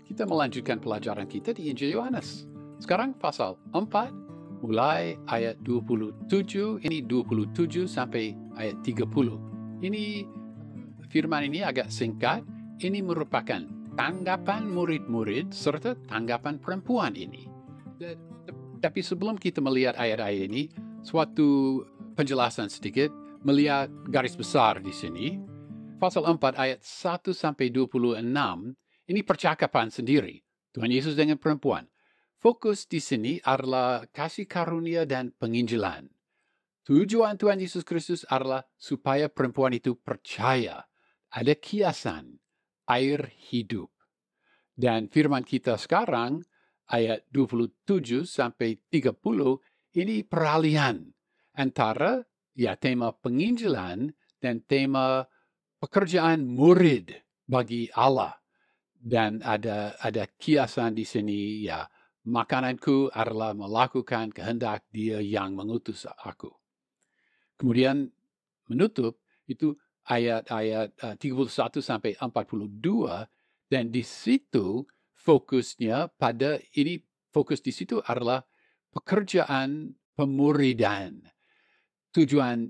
Kita melanjutkan pelajaran kita di Injil Yohanes. Sekarang pasal 4, mulai ayat 27, ini 27 sampai ayat 30. Ini firman ini agak singkat. Ini merupakan tanggapan murid-murid serta tanggapan perempuan ini. Tapi sebelum kita melihat ayat-ayat ini, suatu penjelasan sedikit, melihat garis besar di sini. Pasal 4 ayat 1 sampai 26, ini percakapan sendiri, Tuhan Yesus dengan perempuan. Fokus di sini adalah kasih karunia dan penginjilan. Tujuan Tuhan Yesus Kristus adalah supaya perempuan itu percaya ada kiasan, air hidup. Dan firman kita sekarang, ayat 27 sampai 30, ini peralihan antara tema penginjilan dan tema pekerjaan murid bagi Allah. Dan ada kiasan di sini, makananku adalah melakukan kehendak Dia yang mengutus aku. Kemudian menutup itu ayat-ayat 31 sampai 42, dan di situ fokusnya pada ini, fokus di situ adalah pekerjaan pemuridan. Tujuan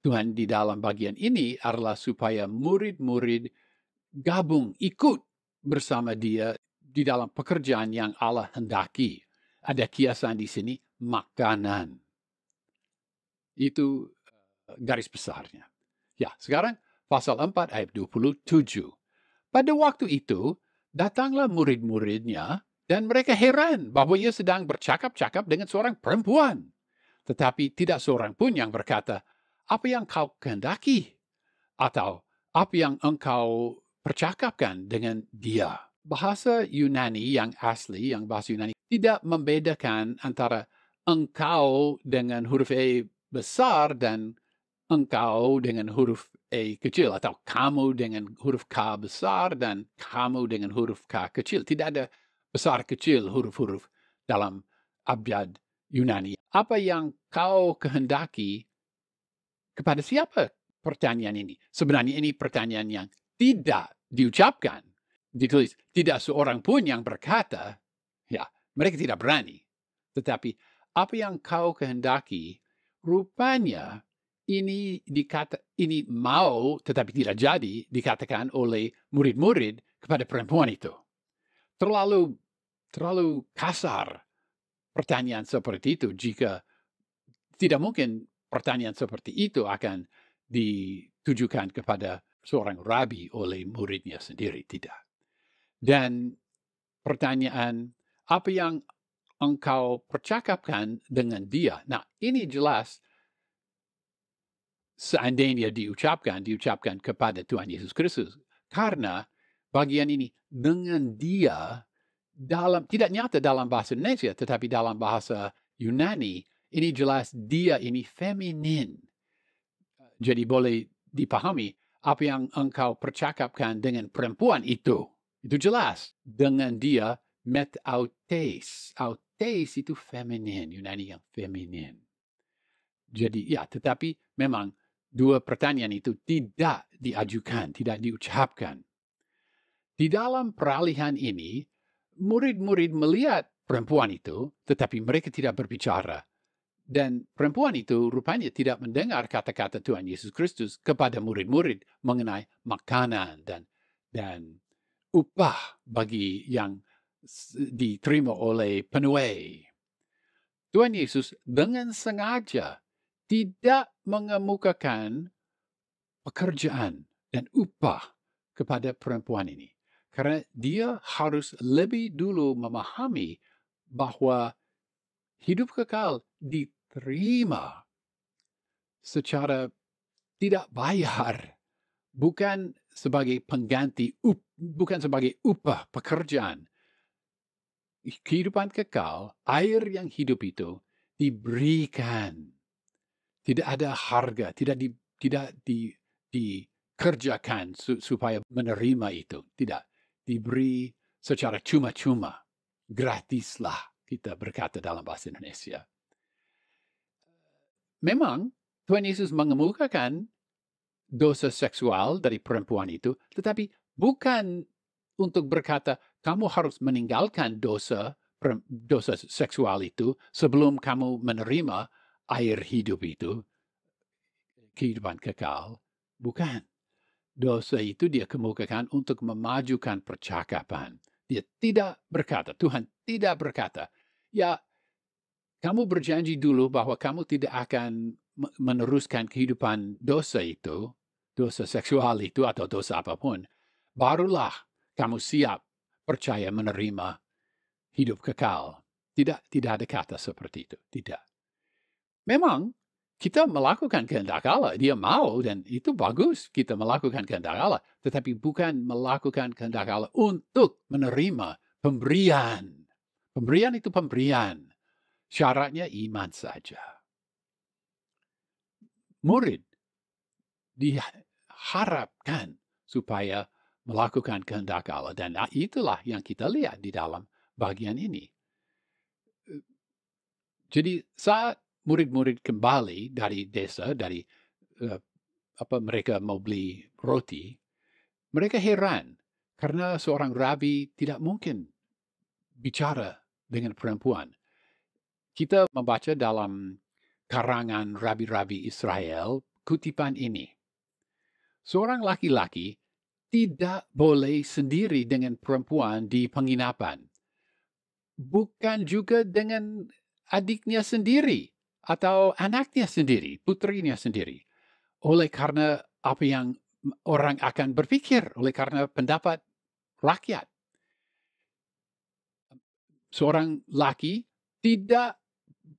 Tuhan di dalam bagian ini adalah supaya murid-murid gabung, ikut bersama Dia di dalam pekerjaan yang Allah hendaki. Ada kiasan di sini, makanan. Itu garis besarnya. Sekarang pasal 4 ayat 27. Pada waktu itu, datanglah murid-muridnya dan mereka heran bahwa Ia sedang bercakap-cakap dengan seorang perempuan. Tetapi tidak seorang pun yang berkata, "Apa yang kau kehendaki?" Atau, "Apa yang engkau percakapkan dengan dia?" Bahasa Yunani yang asli, yang bahasa Yunani, tidak membedakan antara engkau dengan huruf E besar dan engkau dengan huruf E kecil, atau kamu dengan huruf K besar dan kamu dengan huruf K kecil. Tidak ada besar kecil huruf-huruf dalam abjad Yunani. Apa yang kau kehendaki, kepada siapa pertanyaan ini? Sebenarnya ini pertanyaan yang tidak diucapkan. Ditulis, tidak seorang pun yang berkata, mereka tidak berani. Tetapi apa yang kau kehendaki, rupanya ini mau tetapi tidak jadi dikatakan oleh murid-murid kepada perempuan itu. Terlalu kasar pertanyaan seperti itu, jika tidak mungkin pertanyaan seperti itu akan ditujukan kepada seorang rabi oleh muridnya sendiri, tidak. Dan pertanyaan, apa yang engkau percakapkan dengan dia? Nah, ini jelas seandainya diucapkan kepada Tuhan Yesus Kristus. Karena bagian ini dengan dia, tidak nyata dalam bahasa Indonesia, tetapi dalam bahasa Yunani, ini jelas dia ini feminin. Jadi boleh dipahami apa yang engkau percakapkan dengan perempuan itu jelas. Dengan dia, metautes. Autes itu feminin, Yunani yang feminin. Jadi tetapi memang dua pertanyaan itu tidak diajukan, tidak diucapkan. Di dalam peralihan ini, murid-murid melihat perempuan itu, tetapi mereka tidak berbicara. Dan perempuan itu rupanya tidak mendengar kata-kata Tuhan Yesus Kristus kepada murid-murid mengenai makanan dan upah bagi yang diterima oleh penuai. Tuhan Yesus dengan sengaja tidak mengemukakan pekerjaan dan upah kepada perempuan ini. Karena dia harus lebih dulu memahami bahwa hidup kekal diterima secara tidak bayar, bukan sebagai pengganti, bukan sebagai upah pekerjaan. Kehidupan kekal, air yang hidup itu diberikan. Tidak ada harga, tidak dikerjakan supaya menerima itu. Tidak, diberi secara cuma-cuma. Gratislah, kita berkata dalam bahasa Indonesia. Memang Tuhan Yesus mengemukakan dosa seksual dari perempuan itu, tetapi bukan untuk berkata, kamu harus meninggalkan dosa seksual itu sebelum kamu menerima air hidup itu, kehidupan kekal. Bukan. Dosa itu dia kemukakan untuk memajukan percakapan. Dia tidak berkata, Tuhan tidak berkata, ya kamu berjanji dulu bahwa kamu tidak akan meneruskan kehidupan dosa itu, dosa seksual itu atau dosa apapun, barulah kamu siap percaya menerima hidup kekal. Tidak ada kata seperti itu. Tidak. Memang kita melakukan kehendak Allah. Dia mau dan itu bagus kita melakukan kehendak Allah. Tetapi bukan melakukan kehendak Allah untuk menerima pemberian. Pemberian itu pemberian. Syaratnya iman saja. Murid diharapkan supaya melakukan kehendak Allah. Dan itulah yang kita lihat di dalam bagian ini. Jadi saat murid-murid kembali dari desa, dari mereka mau beli roti, mereka heran karena seorang rabi tidak mungkin bicara dengan perempuan. Kita membaca dalam karangan rabi-rabi Israel kutipan ini. Seorang laki-laki tidak boleh sendiri dengan perempuan di penginapan. Bukan juga dengan adiknya sendiri atau anaknya sendiri, putrinya sendiri. Oleh karena apa yang orang akan berpikir, oleh karena pendapat rakyat. Seorang laki tidak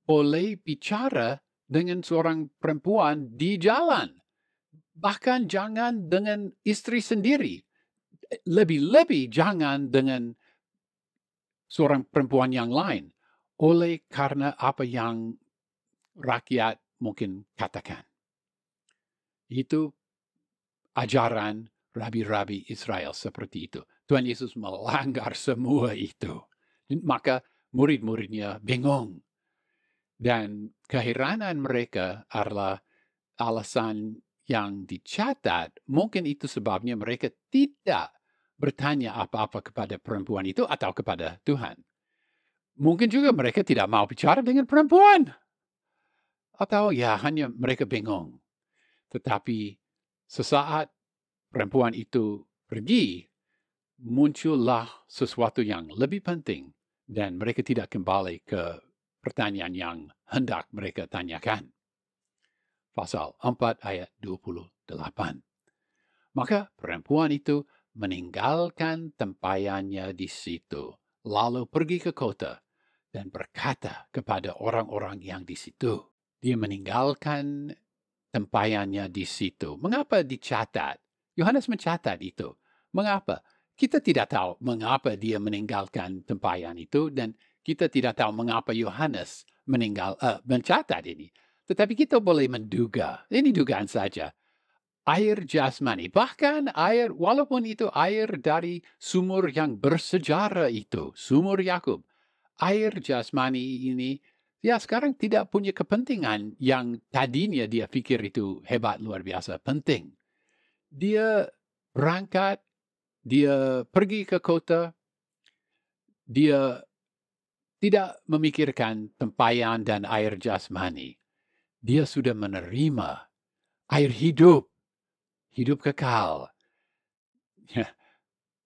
boleh bicara dengan seorang perempuan di jalan. Bahkan jangan dengan istri sendiri. Lebih-lebih jangan dengan seorang perempuan yang lain. Oleh karena apa yang rakyat mungkin katakan. Itu ajaran rabi-rabi Israel seperti itu. Tuhan Yesus melanggar semua itu. Maka murid-muridnya bingung. Dan keheranan mereka adalah alasan yang dicatat. Mungkin itu sebabnya mereka tidak bertanya apa-apa kepada perempuan itu atau kepada Tuhan. Mungkin juga mereka tidak mau bicara dengan perempuan. Atau ya hanya mereka bingung. Tetapi sesaat perempuan itu pergi, muncullah sesuatu yang lebih penting dan mereka tidak kembali ke pertanyaan yang hendak mereka tanyakan. Pasal 4 ayat 28. Maka perempuan itu meninggalkan tempayannya di situ, lalu pergi ke kota dan berkata kepada orang-orang yang di situ. Dia meninggalkan tempayannya di situ. Mengapa dicatat? Yohanes mencatat itu. Mengapa? Kita tidak tahu mengapa dia meninggalkan tempayan itu dan kita tidak tahu mengapa Yohanes mencatat ini. Tetapi kita boleh menduga, ini dugaan saja, air jasmani, bahkan air, walaupun itu air dari sumur yang bersejarah itu, sumur Yakub, air jasmani ini, ya sekarang tidak punya kepentingan yang tadinya dia pikir itu hebat, luar biasa, penting. Dia berangkat, dia pergi ke kota, dia tidak memikirkan tempayan dan air jasmani. Dia sudah menerima air hidup, hidup kekal.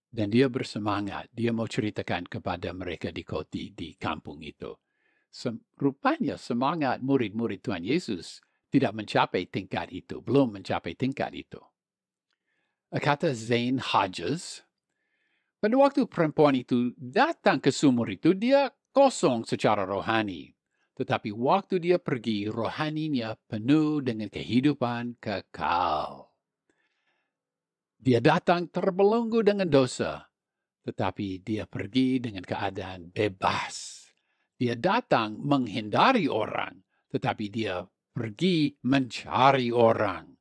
Dan dia bersemangat, dia mau ceritakan kepada mereka di kota, di kampung itu. Rupanya semangat murid-murid Tuhan Yesus tidak mencapai tingkat itu, belum mencapai tingkat itu. Kata Zane Hodges, pada waktu perempuan itu datang ke sumur itu, dia kosong secara rohani. Tetapi waktu dia pergi, rohaninya penuh dengan kehidupan kekal. Dia datang terbelenggu dengan dosa, tetapi dia pergi dengan keadaan bebas. Dia datang menghindari orang, tetapi dia pergi mencari orang.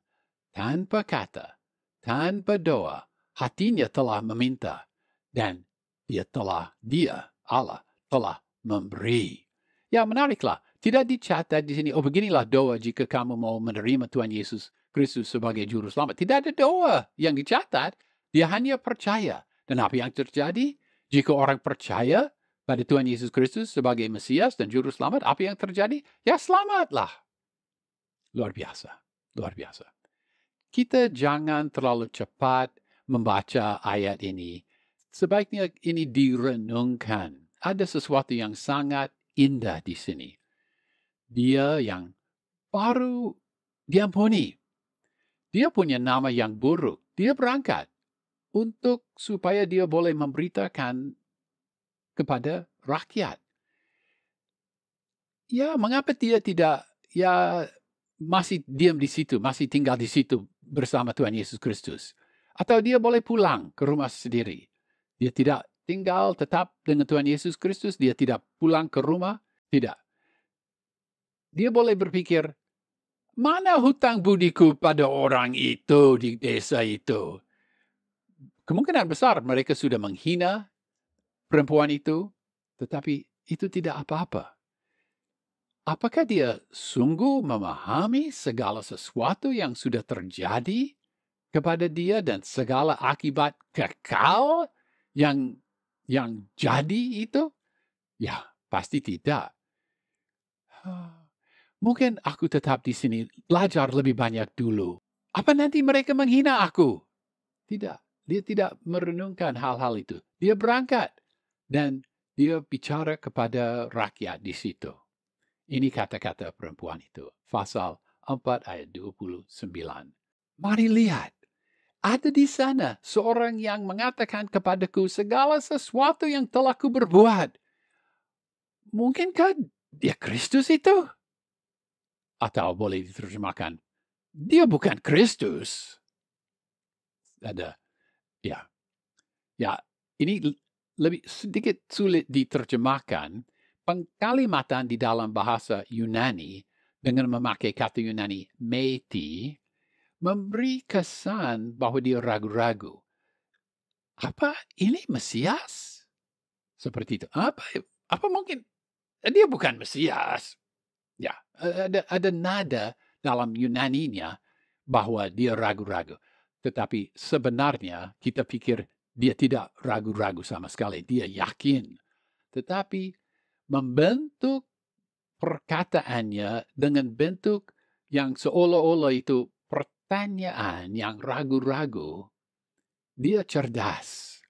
Tanpa kata, tanpa doa, hatinya telah meminta. Dan Allah telah memberi. Ya menariklah, tidak dicatat di sini, beginilah doa jika kamu mau menerima Tuhan Yesus Kristus sebagai Juru Selamat. Tidak ada doa yang dicatat, dia hanya percaya. Dan apa yang terjadi? Jika orang percaya pada Tuhan Yesus Kristus sebagai Mesias dan Juru Selamat, apa yang terjadi? Ya selamatlah. Luar biasa. Luar biasa. Kita jangan terlalu cepat membaca ayat ini. Sebaiknya ini direnungkan. Ada sesuatu yang sangat indah di sini. Dia yang baru diampuni. Dia punya nama yang buruk. Dia berangkat supaya dia boleh memberitakan kepada rakyat. Ya, mengapa dia tidak masih diam di situ, masih tinggal di situ bersama Tuhan Yesus Kristus? Atau dia boleh pulang ke rumah sendiri. Dia tidak tinggal tetap dengan Tuhan Yesus Kristus, dia tidak pulang ke rumah, tidak. Dia boleh berpikir, mana hutang budiku pada orang itu di desa itu? Kemungkinan besar mereka sudah menghina perempuan itu, tetapi itu tidak apa-apa. Apakah dia sungguh memahami segala sesuatu yang sudah terjadi kepada dia dan segala akibat kekal yang jadi itu? Ya, pasti tidak. Mungkin aku tetap di sini belajar lebih banyak dulu. Apa nanti mereka menghina aku? Tidak. Dia tidak merenungkan hal-hal itu. Dia berangkat dan dia bicara kepada rakyat di situ. Ini kata-kata perempuan itu. Pasal 4 ayat 29. Mari lihat. Ada di sana seorang yang mengatakan kepadaku segala sesuatu yang telah kuberbuat. Mungkinkah dia Kristus itu? Atau boleh diterjemahkan, dia bukan Kristus. Ada, ya, ini lebih sedikit sulit diterjemahkan. Pengkalimatan di dalam bahasa Yunani dengan memakai kata Yunani meti memberi kesan bahwa dia ragu-ragu. Apa ini Mesias? Seperti itu. Apa mungkin dia bukan Mesias? Ya, ada nada dalam Yunaninya bahwa dia ragu-ragu. Tetapi sebenarnya kita pikir dia tidak ragu-ragu sama sekali. Dia yakin. Tetapi membentuk perkataannya dengan bentuk yang seolah-olah itu pertanyaan yang ragu-ragu. Dia cerdas.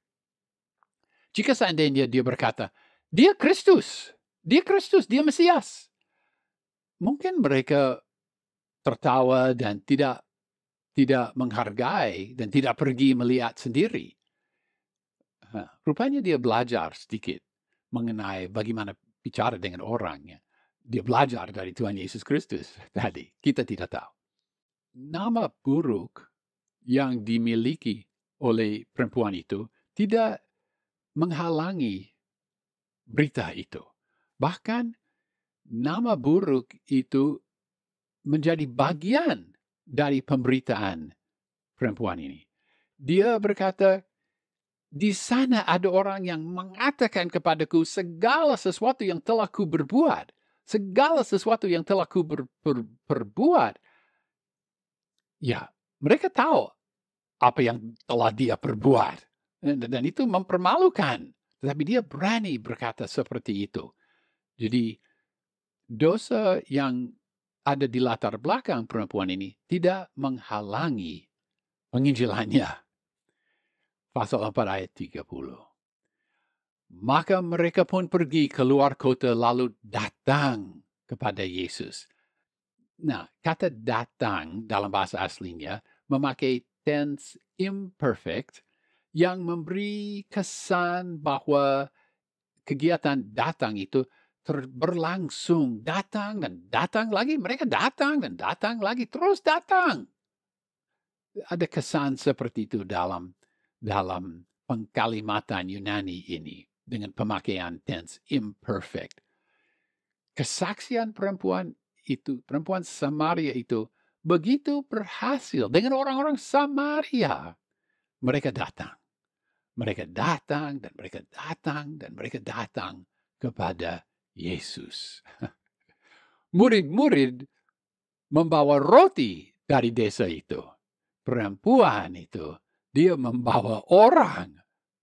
Jika seandainya dia berkata, dia Kristus, dia Mesias. Mungkin mereka tertawa dan tidak menghargai dan tidak pergi melihat sendiri. Rupanya dia belajar sedikit mengenai bagaimana bicara dengan orangnya. Dia belajar dari Tuhan Yesus Kristus tadi. Kita tidak tahu. Nama buruk yang dimiliki oleh perempuan itu tidak menghalangi berita itu. Bahkan nama buruk itu menjadi bagian dari pemberitaan perempuan ini. Dia berkata, di sana ada orang yang mengatakan kepadaku segala sesuatu yang telah ku berbuat. Segala sesuatu yang telah ku perbuat. Ya, mereka tahu apa yang telah dia perbuat. Dan itu mempermalukan. Tetapi dia berani berkata seperti itu. Jadi, dosa yang ada di latar belakang perempuan ini tidak menghalangi penginjilannya. Pasal 4 ayat 30. Maka mereka pun pergi keluar kota lalu datang kepada Yesus. Nah, kata datang dalam bahasa aslinya memakai tense imperfect yang memberi kesan bahwa kegiatan datang itu berlangsung. Datang dan datang lagi. Mereka datang dan datang lagi. Terus datang. Ada kesan seperti itu dalam pengkalimatan Yunani ini dengan pemakaian tense imperfect. Kesaksian perempuan Samaria itu begitu berhasil dengan orang-orang Samaria. Mereka datang dan mereka datang kepada Yesus. Murid-murid membawa roti dari desa itu. Perempuan itu dia membawa orang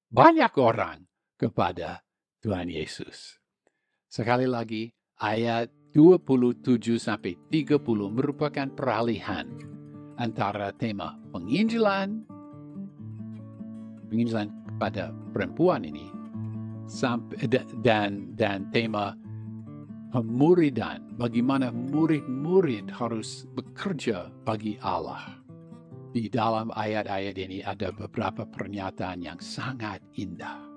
banyak orang kepada Tuhan Yesus. Sekali lagi, ayat 27 sampai 30 merupakan peralihan antara tema penginjilan kepada perempuan ini dan tema pemuridan, bagaimana murid-murid harus bekerja bagi Allah. Di dalam ayat-ayat ini ada beberapa pernyataan yang sangat indah.